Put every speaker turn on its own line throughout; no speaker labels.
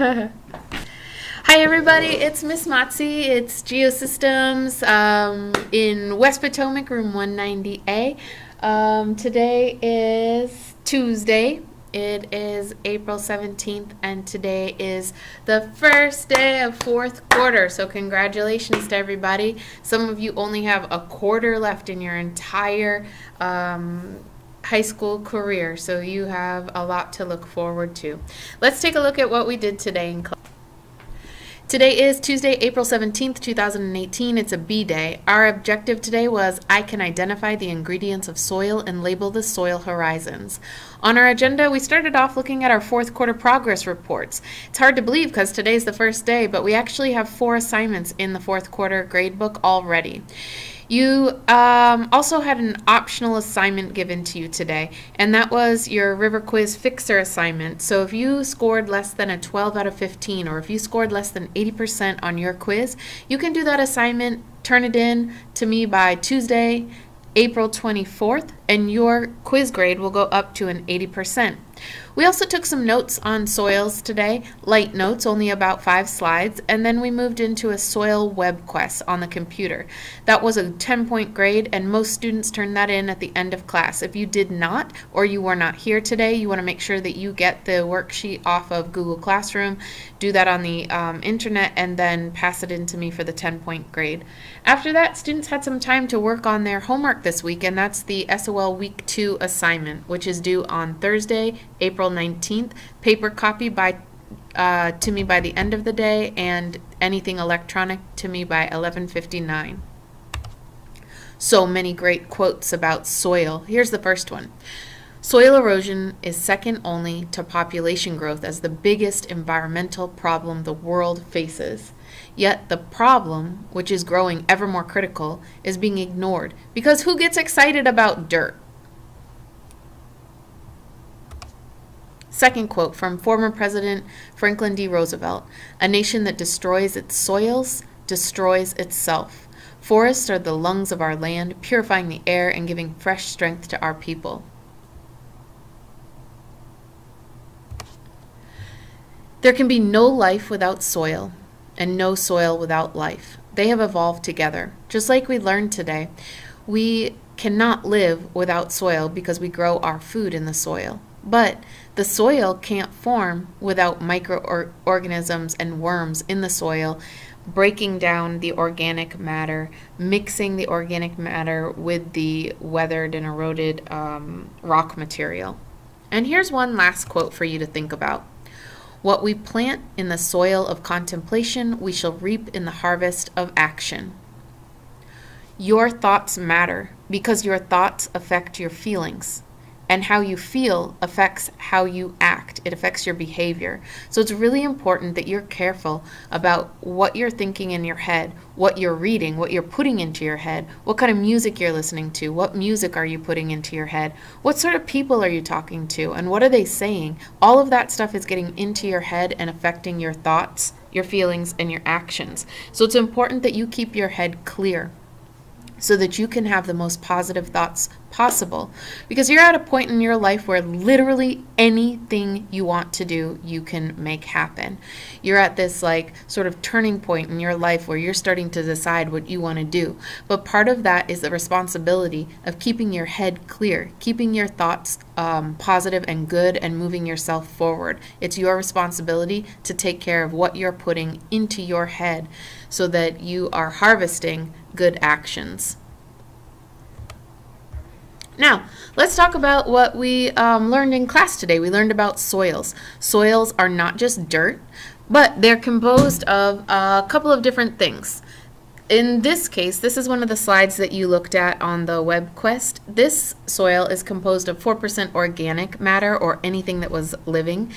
Hi everybody, it's Miss Motzi. It's Geosystems in West Potomac, room 190A. Today is Tuesday. It is April 17th, and today is the first day of fourth quarter. So congratulations to everybody. Some of you only have a quarter left in your entire high school career, so you have a lot to look forward to. Let's take a look at what we did today in class. Today is Tuesday, April 17th, 2018. It's a B day. Our objective today was I can identify the ingredients of soil and label the soil horizons. On our agenda, we started off looking at our fourth quarter progress reports. It's hard to believe because today's the first day, but we actually have 4 assignments in the fourth quarter gradebook already. You also had an optional assignment given to you today, and that was your River Quiz Fixer assignment. So if you scored less than a 12 out of 15, or if you scored less than 80% on your quiz, you can do that assignment, turn it in to me by Tuesday, April 24th, and your quiz grade will go up to an 80%. We also took some notes on soils today, light notes, only about 5 slides, and then we moved into a soil web quest on the computer. That was a 10-point grade, and most students turned that in at the end of class. If you did not, or you were not here today, you want to make sure that you get the worksheet off of Google Classroom, do that on the internet, and then pass it in to me for the 10-point grade. After that, students had some time to work on their homework this week, and that's the SOL Week 2 assignment, which is due on Thursday, April 19th. Paper copy to me by the end of the day, and anything electronic to me by 11:59. So many great quotes about soil. Here's the first one. Soil erosion is second only to population growth as the biggest environmental problem the world faces. Yet the problem, which is growing ever more critical, is being ignored because who gets excited about dirt? Second quote from former President Franklin D. Roosevelt, "A nation that destroys its soils destroys itself. Forests are the lungs of our land, purifying the air and giving fresh strength to our people." There can be no life without soil, and no soil without life. They have evolved together. Just like we learned today, we cannot live without soil because we grow our food in the soil. But the soil can't form without microorganisms and worms in the soil, breaking down the organic matter, mixing the organic matter with the weathered and eroded rock material. And here's one last quote for you to think about. "What we plant in the soil of contemplation, we shall reap in the harvest of action." Your thoughts matter because your thoughts affect your feelings. And how you feel affects how you act. It affects your behavior. So it's really important that you're careful about what you're thinking in your head, what you're reading, what you're putting into your head, what kind of music you're listening to, what music are you putting into your head, what sort of people are you talking to, and what are they saying. All of that stuff is getting into your head and affecting your thoughts, your feelings, and your actions. So it's important that you keep your head clear, so that you can have the most positive thoughts possible. Because you're at a point in your life where literally anything you want to do, you can make happen. You're at this sort of turning point in your life where you're starting to decide what you want to do. But part of that is the responsibility of keeping your head clear, keeping your thoughts positive and good, and moving yourself forward. It's your responsibility to take care of what you're putting into your head so that you are harvesting good actions. Now, let's talk about what we learned in class today. We learned about soils. Soils are not just dirt, but they're composed of a couple of different things. In this case, this is one of the slides that you looked at on the web quest. This soil is composed of 4% organic matter, or anything that was living,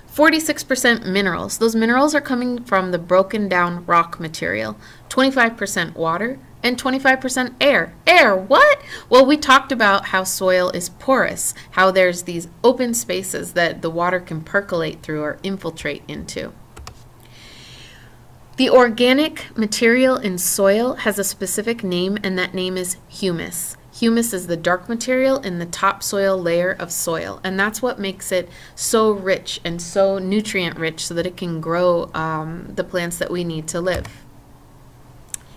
46% minerals. Those minerals are coming from the broken down rock material, 25% water, and 25% air. Air, what? Well, we talked about how soil is porous, how there's these open spaces that the water can percolate through or infiltrate into. The organic material in soil has a specific name, and that name is humus. Humus is the dark material in the topsoil layer of soil, and that's what makes it so rich and so nutrient rich so that it can grow the plants that we need to live.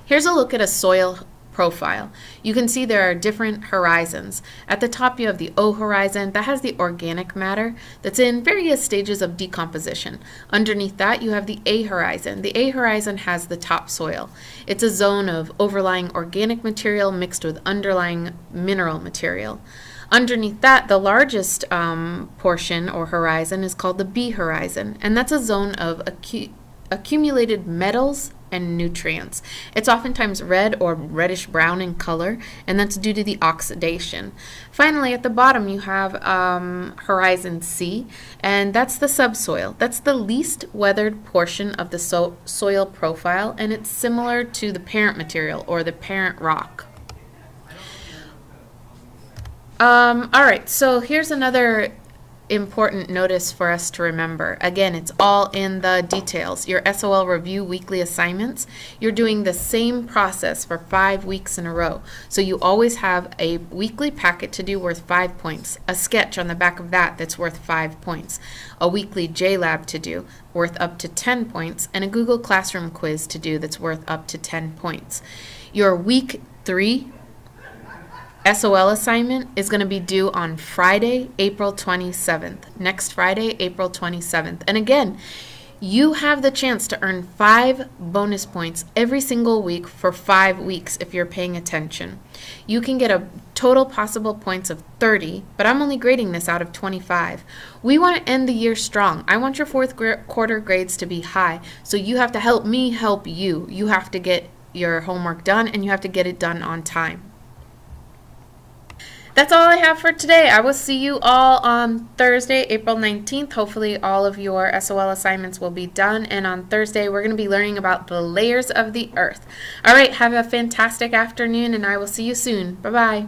Here's a look at a soil profile. You can see there are different horizons. At the top you have the O horizon that has the organic matter that's in various stages of decomposition. Underneath that you have the A horizon. The A horizon has the topsoil. It's a zone of overlying organic material mixed with underlying mineral material. Underneath that, the largest portion or horizon is called the B horizon, and that's a zone of accumulated metals and nutrients. It's oftentimes red or reddish brown in color, and that's due to the oxidation. Finally, at the bottom you have horizon C, and that's the subsoil. That's the least weathered portion of the soil profile, and it's similar to the parent material or the parent rock. All right, so here's another important notice for us to remember. Again, it's all in the details. Your SOL Review weekly assignments, you're doing the same process for 5 weeks in a row. So you always have a weekly packet to do worth 5 points, a sketch on the back of that that's worth 5 points, a weekly JLab to do worth up to 10 points, and a Google Classroom quiz to do that's worth up to 10 points. Your week 3 SOL assignment is going to be due on Friday, April 27th. Next Friday, April 27th. And again, you have the chance to earn 5 bonus points every single week for 5 weeks if you're paying attention. You can get a total possible points of 30, but I'm only grading this out of 25. We want to end the year strong. I want your fourth quarter grades to be high, so you have to help me help you. You have to get your homework done, and you have to get it done on time. That's all I have for today. I will see you all on Thursday, April 19th. Hopefully all of your SOL assignments will be done. And on Thursday, we're going to be learning about the layers of the earth. All right, have a fantastic afternoon, and I will see you soon. Bye-bye.